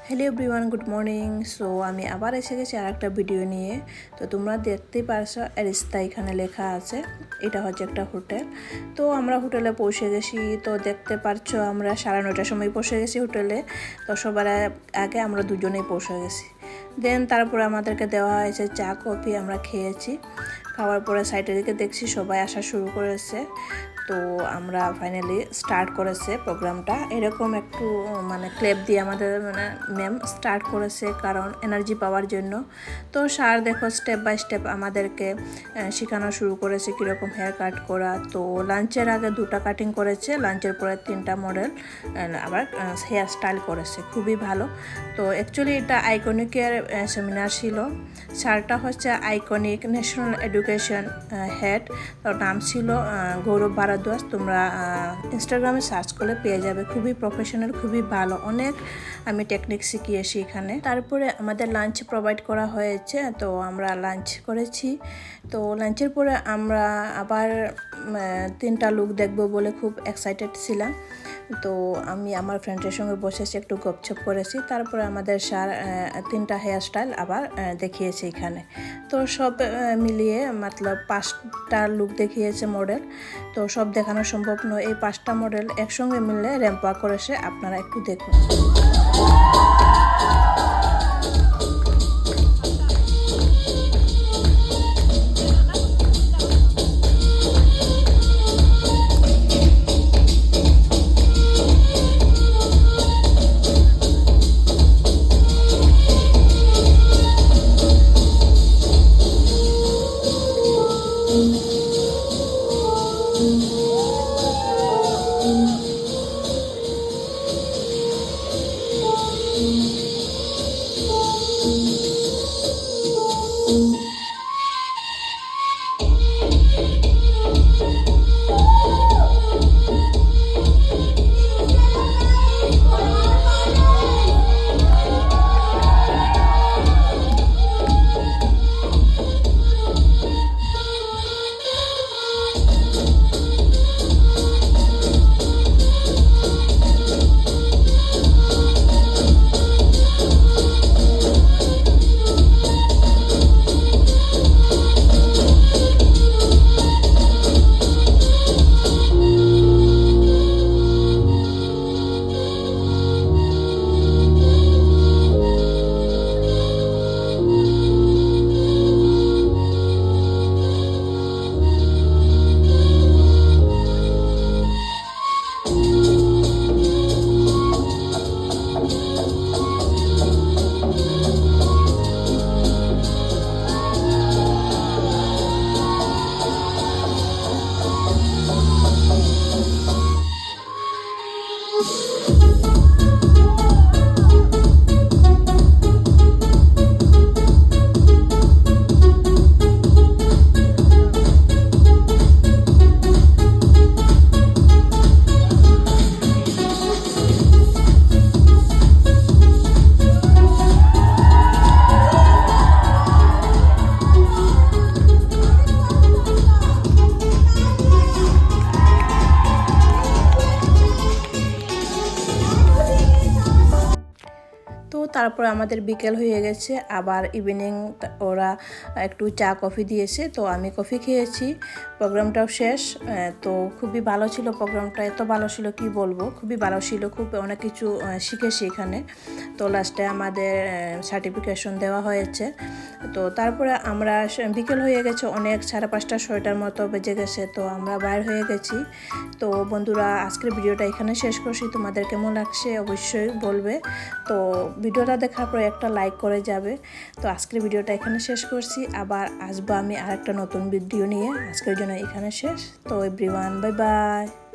Hello everyone, good morning. So আমি আবার এসে গেছি আর একটা ভিডিও নিয়ে। তো তোমরা দেখতেই পারছো এরিস্তা এখানে লেখা আছে। এটা হচ্ছে একটা হোটেল। তো আমরা হোটেলে পৌঁছে গেছি। তো দেখতে পারছো আমরা 9:30টার সময় পৌঁছে গেছি হোটেলে। তো সবার আগে আমরা দুজনেই পৌঁছে গেছি। দেন তারপরে আমাদেরকে দেওয়া হয়েছে চা কফি, আমরা খেয়েছি। খাওয়ার পরে সাইডের দিকে দেখছি সবাই আসা শুরু করেছে। তো আমরা ফাইনালি স্টার্ট করেছে প্রোগ্রামটা। এরকম একটু ক্লেপ দিয়ে আমাদের ম্যাম স্টার্ট করেছে, কারণ এনার্জি পাওয়ার জন্য। তো স্যার দেখো স্টেপ বাই স্টেপ আমাদেরকে শেখানো শুরু করেছে কীরকম হেয়ার কাট করা। তো লাঞ্চের আগে 2টা কাটিং করেছে, লাঞ্চের পরে 3টা মডেল আবার হেয়ার স্টাইল করেছে, খুবই ভালো। তো অ্যাকচুয়ালি এটা আইকনিকের সেমিনার ছিল। স্যারটা হচ্ছে আইকনিক ন্যাশনাল এডুকেশন হেড, তার নাম ছিল গৌরব ভারদ্বাজ। তোমরা ইনস্টাগ্রামে সার্চ করলে পেয়ে যাবে। খুবই প্রফেশনাল, খুবই ভালো। অনেক আমি টেকনিক শিখিয়েছি এখানে। তারপরে আমাদের লাঞ্চ প্রোভাইড করা হয়েছে, তো আমরা লাঞ্চ করেছি। তো লাঞ্চের পরে আমরা আবার 3টা লুক দেখবো বলে খুব এক্সাইটেড ছিলাম। তো আমি আমার ফ্রেন্ডের সঙ্গে বসেছি, একটু গপছপ করেছি। তারপরে আমাদের স্যার 3টা হেয়ার স্টাইল আবার দেখিয়েছে এখানে। তো সব মিলিয়ে 5টা লুক দেখিয়েছে মডেল। তো সব দেখানো সম্ভব নয়, এই 5টা মডেল একসঙ্গে মিলে র্যাম্প ওয়াক করেছে, আপনারা একটু দেখুন। তো তারপরে আমাদের বিকেল হয়ে গেছে, আবার ইভিনিং ওরা একটু চা কফি দিয়েছে। তো আমি কফি খেয়েছি। প্রোগ্রামটাও শেষ। তো খুবই ভালো ছিল প্রোগ্রামটা, এত ভালো ছিল কি বলবো, খুবই ভালো ছিল। খুব অনেক কিছু শিখেছি এখানে। তো লাস্টে আমাদের সার্টিফিকেশন দেওয়া হয়েছে। তো তারপরে আমরা বিকেল হয়ে গেছে, অনেক 5:30 6টার মতো বেজে গেছে। তো আমরা বাইর হয়ে গেছি। তো বন্ধুরা, আজকের ভিডিওটা এখানে শেষ করছি। তোমাদের কেমন লাগছে অবশ্যই বলবে। তো ভিডিওটা দেখার পর একটা লাইক করে যাবে। তো আজকের ভিডিওটা এখানে শেষ করছি, আবার আসবো আমি আরেকটা নতুন ভিডিও নিয়ে। আজকের জন্য এখানে শেষ। তো এভরিওয়ান, বাই বাই।